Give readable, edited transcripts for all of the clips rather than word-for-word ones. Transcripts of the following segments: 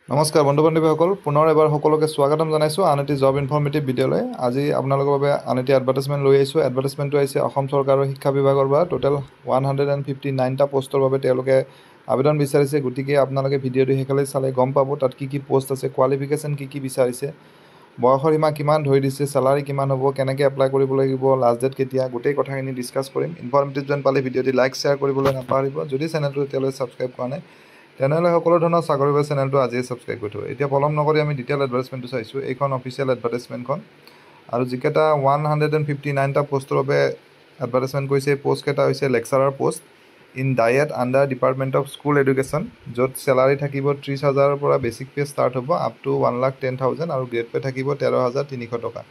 নমস্কাৰ বন্ধু বান্ধৱীসকল, পুনৰ এবাৰ সকলোকে স্বাগতম জনাইছোঁ আন এটি জব ইনফৰ্মেটিভ ভিডিঅ'লৈ। আজি আপোনালোকৰ বাবে আন এটি এডভাৰ্টাইজমেণ্ট লৈ আহিছোঁ। এডভাৰ্টাইজমেণ্টটো আহিছে অসম চৰকাৰৰ শিক্ষা বিভাগৰ পৰা। টোটেল 159টা পোষ্টৰ বাবে তেওঁলোকে আবেদন বিচাৰিছে। গতিকে আপোনালোকে ভিডিঅ'টো শেষলৈ চালে গম পাব তাত কি কি পোষ্ট আছে, কোৱালিফিকেশ্যন কি বিচাৰিছে, বয়সৰ সীমা কিমান ধৰি দিছে, চেলাৰী কিমান হ'ব, কেনেকৈ এপ্লাই কৰিব লাগিব, লাষ্ট ডেট কেতিয়া, গোটেই কথাখিনি ডিছকাছ কৰিম। ইনফৰ্মেটিভ যেন পালে ভিডিঅ'টি লাইক শ্বেয়াৰ কৰিবলৈ নাপাহৰিব। যদি চেনেলটো এতিয়ালৈ ছাবস্ক্ৰাইব কৰা নাই তেনেহ'লে সকলো ধৰণৰ চাকৰিৰ বাবে চেনেলটো আজিয়ে ছাবস্ক্ৰাইব কৰি থ'ব। এতিয়া পলম নকৰি আমি ডিটেইল এডভাৰ্টাইজমেণ্টটো চাইছোঁ। এইখন অফিচিয়েল এডভাৰ্টাইজমেণ্টখন আৰু যিকেইটা 159টা পোষ্টৰ বাবে এডভাৰ্টাইজমেণ্ট কৰিছে, এই পোষ্টকেইটা হৈছে lecturer post in diet under department of school education, য'ত চেলাৰী থাকিব 30,000ৰ পৰা বেচিক পে' ষ্টাৰ্ট হ'ব আপ টু 1,10,000 আৰু গ্ৰেড পে' থাকিব 13,300 টকা।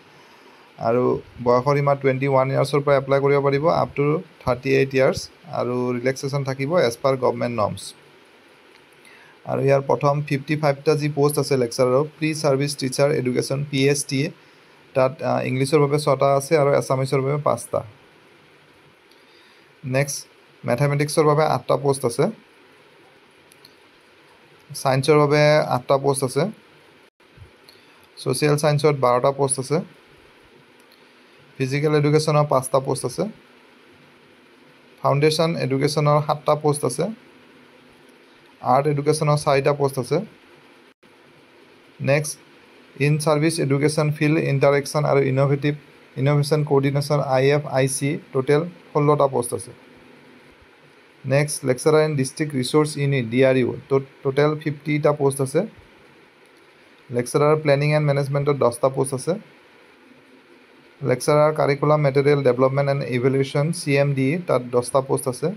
আৰু বয়সৰ সীমা 21 ইয়াৰ্ছৰ পৰা এপ্লাই কৰিব পাৰিব আপ টু 38 ইয়াৰ্ছ আৰু ৰিলেক্সেশ্যন থাকিব এজ পাৰ গভৰ্ণমেণ্ট নৰ্মছ। আৰু ইয়াৰ প্ৰথম 55টা যি পোষ্ট আছে লেকচাৰৰ pre service teacher education PSTA, তাত ইংলিছৰ বাবে 6টা আছে আৰু এছামিছৰ বাবে 5টা। নেক্সট মেথামেটিক্সৰ বাবে 8টা পোষ্ট আছে, ছায়েন্সৰ বাবে 8টা পোষ্ট আছে, ছ'চিয়েল ছায়েন্সত 12টা পোষ্ট আছে, ফিজিকেল এডুকেশ্যনৰ 5টা পোষ্ট আছে, ফাউণ্ডেশ্যন এডুকেশ্যনৰ 7টা পোষ্ট আছে, আৰ্ট এডুকেশ্যনৰ 4টা পোষ্ট আছে। Next in service education field interaction আৰু ইন'ভেশ্যন কোঅৰ্ডিনেশ্যন IFIC, টোটেল 16টা পোষ্ট আছে। Next lecturer in district resource unit DRU, total 50টা পোষ্ট আছে। লেকচাৰাৰ প্লেনিং এণ্ড মেনেজমেণ্টত 10টা পোষ্ট আছে। Lecturer curriculum material development and evaluation CMDE, তাত 10টা পোষ্ট আছে।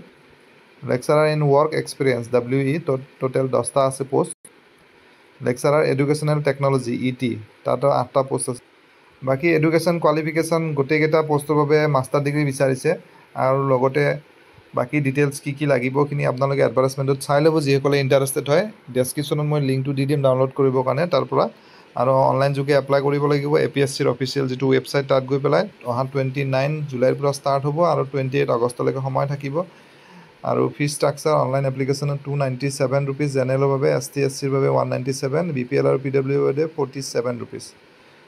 Lecturer in work experience WE, total 10টা আছে post. Lecturer educational technology ET, তাতো 8টা পোষ্ট আছে। বাকী এডুকেশ্যন কোৱালিফিকেশ্যন গোটেইকেইটা পোষ্টৰ বাবে মাষ্টাৰ ডিগ্ৰী বিচাৰিছে আৰু লগতে বাকী ডিটেইলছ কি লাগিবখিনি আপোনালোকে এডভাৰ্টাইজমেণ্টত চাই ল'ব যিসকলে ইণ্টাৰেষ্টেড হয়। ডেছক্ৰিপশ্যনত মই লিংকটো দি দিম ডাউনলোড কৰিবৰ কাৰণে তাৰ পৰা, আৰু অনলাইন যোগে এপ্লাই কৰিব লাগিব। APSCৰ অফিচিয়েল যিটো ৱেবছাইট তাত গৈ পেলাই অহা 29 জুলাইৰ পৰা ষ্টাৰ্ট হ'ব আৰু 28 আগষ্টলৈকে সময় থাকিব। আৰু ফিজ ষ্ট্ৰাকচাৰ অনলাইন এপ্লিকেশ্যনত 297 ৰুপিজ, জেনেৰেলৰ বাবে ST SCৰ বাবে 197, BPL আৰু PWৰ বাবে 47 ৰুপিজ।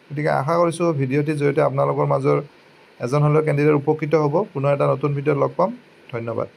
গতিকে আশা কৰিছোঁ ভিডিঅ'টিৰ জৰিয়তে আপোনালোকৰ মাজৰ এজন হ'লেও কেণ্ডিডেট উপকৃত হ'ব। পুনৰ এটা নতুন ভিডিঅ'ত লগ পাম। ধন্যবাদ।